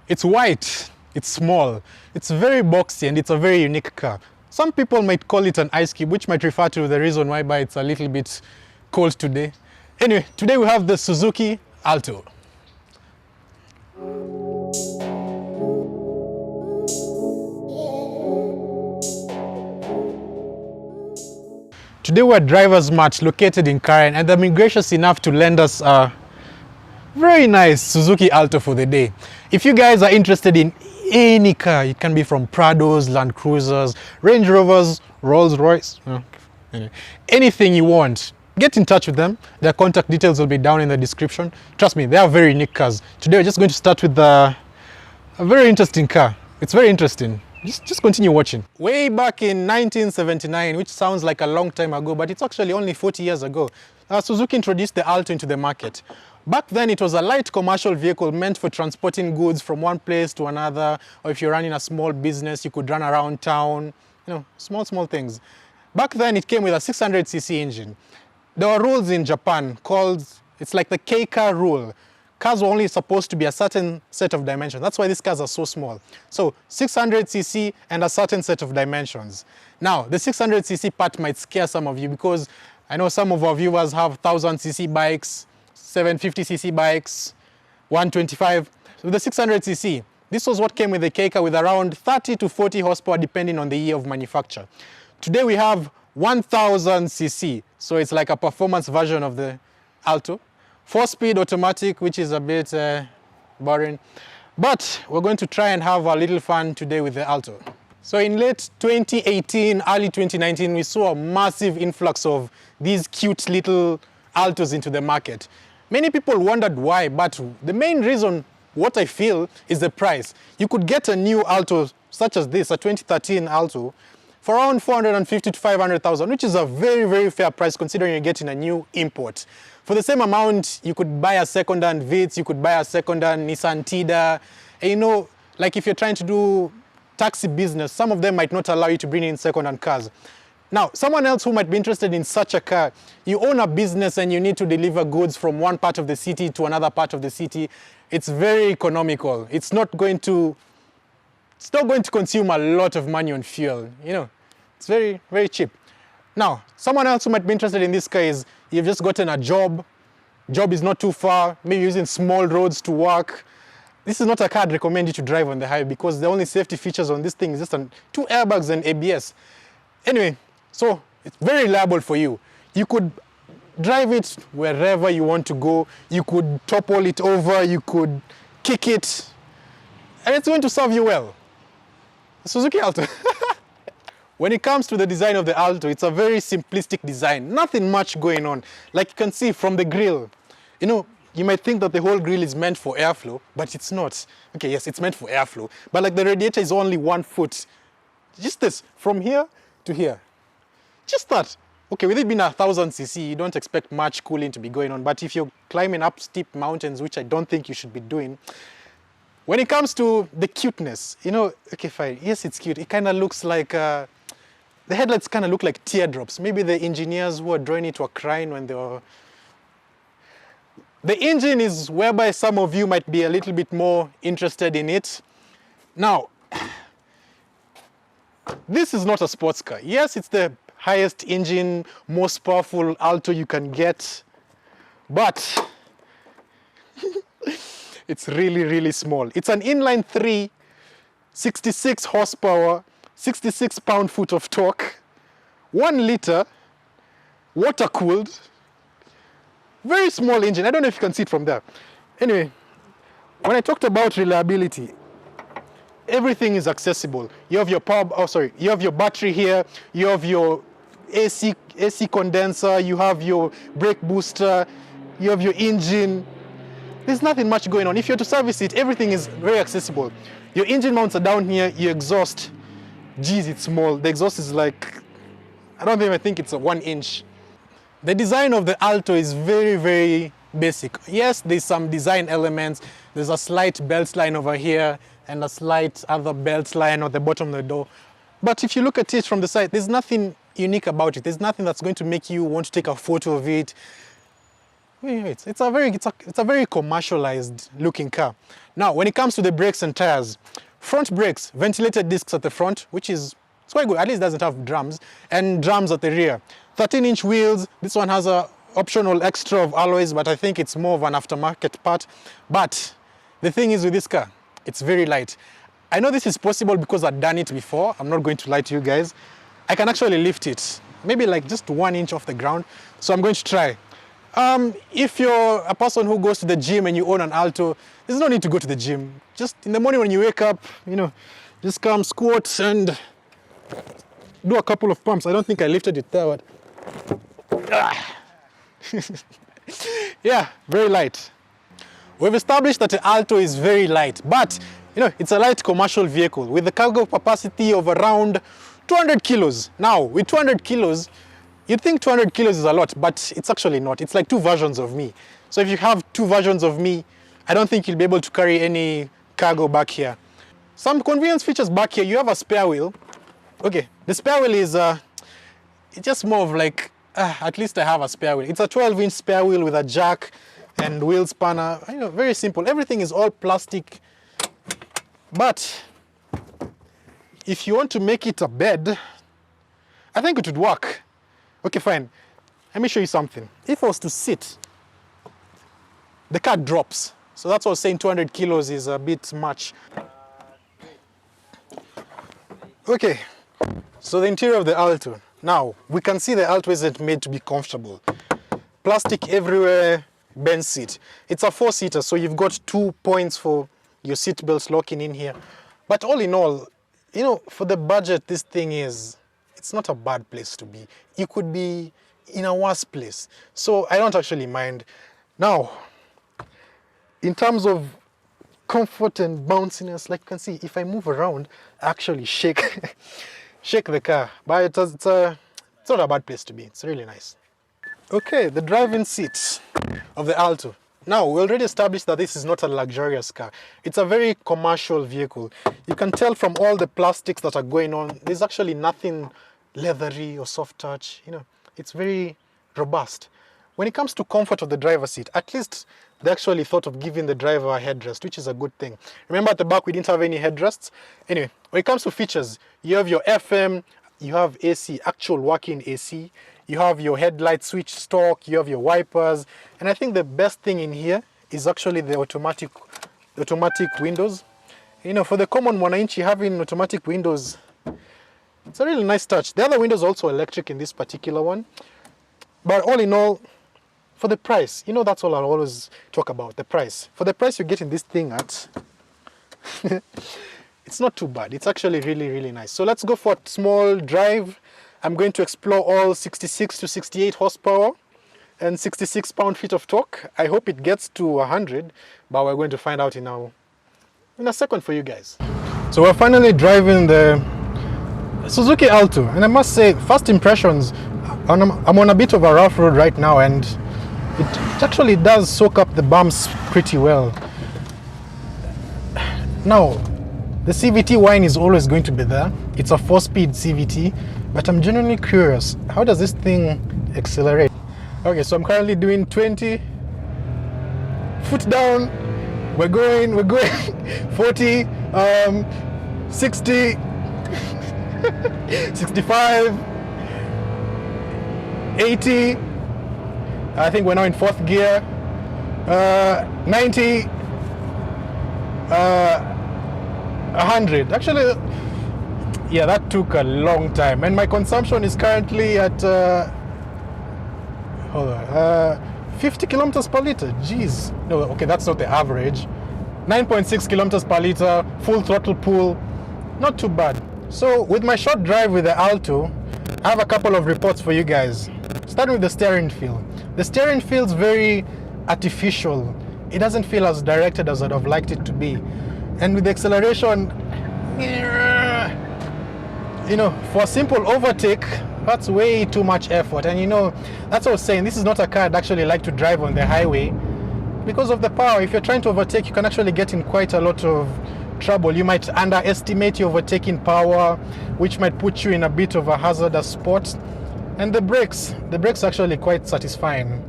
It's white, it's small, it's very boxy, and it's a very unique car. Some people might call it an ice cube, which might refer to the reason why it's a little bit cold today. Anyway, today we have the Suzuki Alto. Today we're at Drivers Mart located in Karen, and they've been gracious enough to lend us a very nice Suzuki Alto for the day. If you guys are interested in any car, it can be from Prados, Land Cruisers, Range Rovers, Rolls Royce, anything you want, get in touch with them. Their contact details will be down in the description. Trust me, they are very unique cars. Today we're just going to start with a very interesting car. It's very interesting. Just continue watching. Way back in 1979, which sounds like a long time ago, but it's actually only 40 years ago, Suzuki introduced the Alto into the market. Back then, it was a light commercial vehicle meant for transporting goods from one place to another, or if you're running a small business, you could run around town, small things. Back then, it came with a 600cc engine. There were rules in Japan called, it's like the K-car rule. Cars were only supposed to be a certain set of dimensions. That's why these cars are so small. So 600cc and a certain set of dimensions. Now, the 600cc part might scare some of you because I know some of our viewers have 1000cc bikes, 750cc bikes, 125. With the 600cc, this was what came with the K-car with around 30 to 40 horsepower depending on the year of manufacture. Today we have 1000cc, so it's like a performance version of the Alto. 4-speed automatic, which is a bit boring. But we're going to try and have a little fun today with the Alto. So in late 2018, early 2019, we saw a massive influx of these cute little Altos into the market. Many people wondered why, but the main reason, what I feel, is the price. You could get a new Alto such as this, a 2013 Alto, for around 450 to 500,000, which is a very, very fair price considering you're getting a new import. For the same amount, you could buy a second-hand Vitz, you could buy a second-hand Nissan Tida. And like if you're trying to do taxi business, some of them might not allow you to bring in second-hand cars. Now, someone else who might be interested in such a car, you own a business and you need to deliver goods from one part of the city to another part of the city. It's very economical. It's not going to consume a lot of money on fuel. It's very, very cheap. Now, someone else who might be interested in this car is you've just gotten a job is not too far, maybe using small roads to work. This is not a car I'd recommend you to drive on the highway because the only safety features on this thing is just 2 airbags and ABS. Anyway, so it's very reliable for you. You could drive it wherever you want to go. You could topple it over, you could kick it, and it's going to serve you well. Suzuki Alto. When it comes to the design of the Alto, it's a very simplistic design. Nothing much going on. Like you can see from the grille, you might think that the whole grille is meant for airflow, but it's not. Okay, yes, it's meant for airflow, but like the radiator is only 1 foot. Just this, from here to here. Just that. Okay, with it being 1000cc, you don't expect much cooling to be going on, but if you're climbing up steep mountains, which I don't think you should be doing, when it comes to the cuteness, okay, fine, yes, it's cute. It kind of looks like, the headlights kind of look like teardrops. Maybe the engineers who are drawing it were crying when they were... The engine is whereby some of you might be a little bit more interested in it. Now, this is not a sports car. Yes, it's the highest engine, most powerful Alto you can get, but it's really, really small. It's an inline 3, 66 horsepower, 66 pound-foot of torque, 1 liter, water-cooled, very small engine. I don't know if you can see it from there. Anyway, when I talked about reliability, everything is accessible. You have your you have your battery here, you have your AC condenser, you have your brake booster, you have your engine. There's nothing much going on. If you're to service it, everything is very accessible. Your engine mounts are down here, your exhaust, geez, it's small. The exhaust is like, I don't even think it's a 1 inch. The design of the Alto is very, very basic. Yes, there's some design elements. There's a slight belt line over here and a slight other belt line at the bottom of the door. But if you look at it from the side, there's nothing unique about it. There's nothing that's going to make you want to take a photo of it. It's a very commercialized looking car. Now, when it comes to the brakes and tires, front brakes, ventilated discs at the front, which is it's quite good. At least it doesn't have drums, and drums at the rear. 13-inch wheels. This one has a optional extra of alloys, but I think it's more of an aftermarket part. But the thing is with this car, it's very light. I know this is possible because I've done it before. I'm not going to lie to you guys. I can actually lift it, maybe like just 1 inch off the ground. So I'm going to try. If you're a person who goes to the gym and you own an Alto, there's no need to go to the gym. Just in the morning when you wake up, you know, just come squat and do a couple of pumps. I don't think I lifted it there, but yeah, very light. We've established that the Alto is very light, but you know, it's a light commercial vehicle with a cargo capacity of around 200 kilos. Now, with 200 kilos, you'd think 200 kilos is a lot, but it's actually not. It's like 2 versions of me. So if you have 2 versions of me, I don't think you'll be able to carry any cargo back here. Some convenience features back here. You have a spare wheel. Okay, the spare wheel is it's just more of like, at least I have a spare wheel. It's a 12-inch spare wheel with a jack and wheel spanner. You know, very simple. Everything is all plastic. But if you want to make it a bed, I think it would work. Okay, fine. Let me show you something. If I was to sit, the car drops. So that's what I was saying, 200 kilos is a bit much. Okay, so the interior of the Alto. Now, we can see the Alto isn't made to be comfortable. Plastic everywhere, bench seat. It's a 4-seater, so you've got 2 points for your seat belts locking in here. But all in all, you know, for the budget this thing is, it's not a bad place to be. You could be in a worse place. So I don't actually mind. Now, in terms of comfort and bounciness, like you can see, if I move around, I actually shake shake the car. But it's not a bad place to be. It's really nice. Okay, the driving seat of the Alto. Now, we already established that this is not a luxurious car. It's a very commercial vehicle. You can tell from all the plastics that are going on, there's actually nothing leathery or soft touch. You know, it's very robust. When it comes to comfort of the driver's seat, at least they actually thought of giving the driver a headrest, which is a good thing. Remember at the back, we didn't have any headrests. Anyway, when it comes to features, you have your FM, you have AC, actual working AC. You have your headlight switch stock, you have your wipers, and I think the best thing in here is actually the automatic windows. You know, for the common mwananchi, having automatic windows, it's a really nice touch. The other windows are also electric in this particular one. But all in all, for the price, you know, that's all I'll always talk about, the price. For the price you're getting this thing at, it's not too bad. It's actually really, really nice. So let's go for a small drive. I'm going to explore all 66 to 68 horsepower and 66 pound-feet of torque. I hope it gets to 100, but we're going to find out in a second for you guys. So we're finally driving the Suzuki Alto, and I must say, first impressions, I'm on a bit of a rough road right now, and it actually does soak up the bumps pretty well. Now, the CVT whine is always going to be there. It's a 4-speed CVT, but I'm genuinely curious, how does this thing accelerate? Okay, so I'm currently doing 20, foot down, we're going 40, 60, 65, 80, I think we're now in 4th gear, 90, 100. Actually, yeah, that took a long time, and my consumption is currently at 50 kilometers per liter. Jeez. No, okay, that's not the average. 9.6 kilometers per liter, full throttle pull, not too bad. So with my short drive with the Alto, I have a couple of reports for you guys. Starting with the steering feel. The steering feels very artificial. It doesn't feel as directed as I'd have liked it to be. And with the acceleration, you know, for a simple overtake, that's way too much effort. And you know, that's what I was saying, this is not a car I'd actually like to drive on the highway because of the power. If you're trying to overtake, you can actually get in quite a lot of trouble. You might underestimate your overtaking power, which might put you in a bit of a hazardous spot. And the brakes are actually quite satisfying.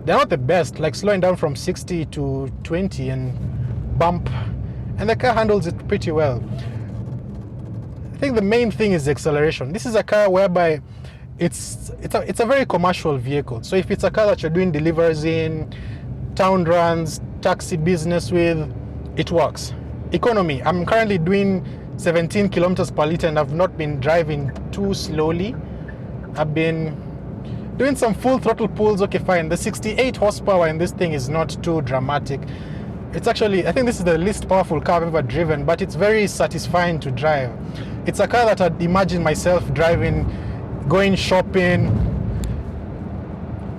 They're not the best, like slowing down from 60 to 20 and bump, and the car handles it pretty well. I think the main thing is the acceleration. This is a car whereby it's a very commercial vehicle. So if it's a car that you're doing deliveries in, town runs, taxi business with, it works. Economy, I'm currently doing 17 kilometers per liter and I've not been driving too slowly. I've been doing some full throttle pulls. Okay, fine. The 68 horsepower in this thing is not too dramatic. It's actually, I think this is the least powerful car I've ever driven, but it's very satisfying to drive. It's a car that I'd imagine myself driving, going shopping,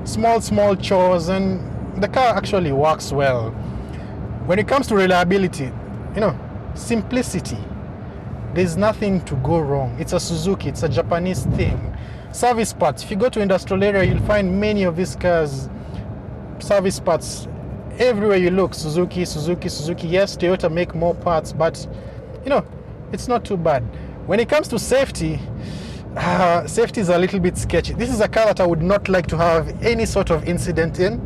small chores, and the car actually works well. When it comes to reliability, you know, simplicity, there's nothing to go wrong. It's a Suzuki, it's a Japanese thing. Service parts, if you go to industrial area, you'll find many of these cars, service parts, everywhere you look, Suzuki. Yes, Toyota make more parts, but you know, it's not too bad. When it comes to safety, safety is a little bit sketchy. This is a car that I would not like to have any sort of incident in.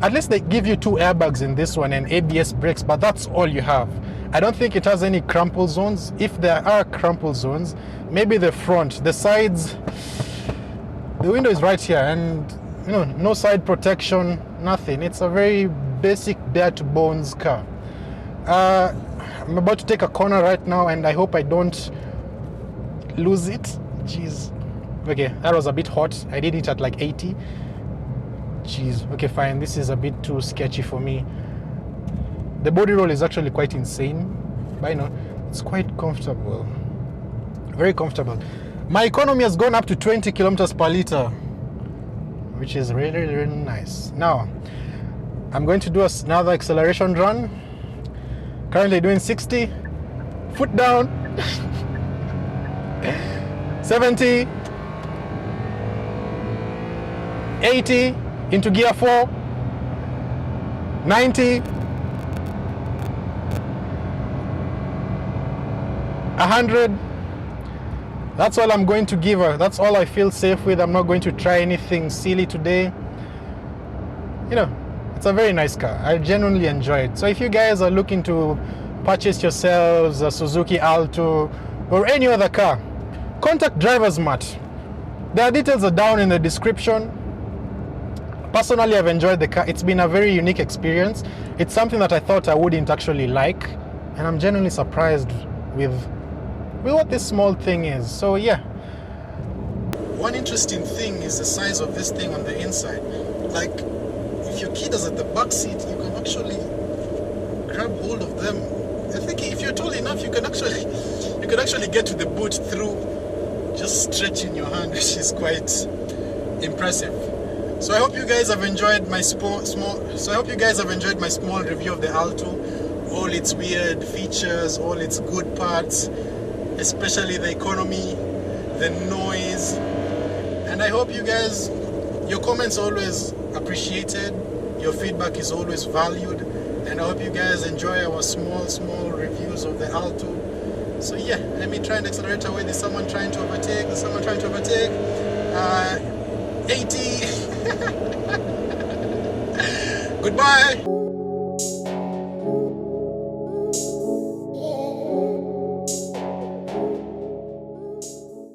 At least they give you 2 airbags in this one and ABS brakes, but that's all you have. I don't think it has any crumple zones. If there are crumple zones, maybe the front, the sides, the window is right here, and you know, no side protection, nothing. It's a very basic bare to bones car. I'm about to take a corner right now and I hope I don't lose it. Jeez. Okay, that was a bit hot. I did it at like 80. Jeez. Okay, fine. This is a bit too sketchy for me. The body roll is actually quite insane, but you know, it's quite comfortable. Very comfortable. My economy has gone up to 20 kilometers per liter, which is really nice. Now, I'm going to do another acceleration run. Currently doing 60, foot down, 70, 80, into gear 4, 90, 100. That's all I'm going to give her. That's all I feel safe with. I'm not going to try anything silly today. You know, it's a very nice car. I genuinely enjoy it. So if you guys are looking to purchase yourselves a Suzuki Alto or any other car, contact Drivers Mart. Their details are down in the description. Personally, I've enjoyed the car. It's been a very unique experience. It's something that I thought I wouldn't actually like, and I'm genuinely surprised with what this small thing is. So yeah. One interesting thing is the size of this thing on the inside. Like, if your kid is at the back seat, you can actually grab hold of them. I think if you're tall enough, you can actually get to the boot through just stretching your hand, which is quite impressive. So I hope you guys have enjoyed my small review of the Alto, all its weird features, all its good parts, especially the economy, the noise, and I hope you guys, your comments are always appreciated, your feedback is always valued, and I hope you guys enjoy our small reviews of the Alto. So yeah, let me try and accelerate away. There's someone trying to overtake. 80. Goodbye.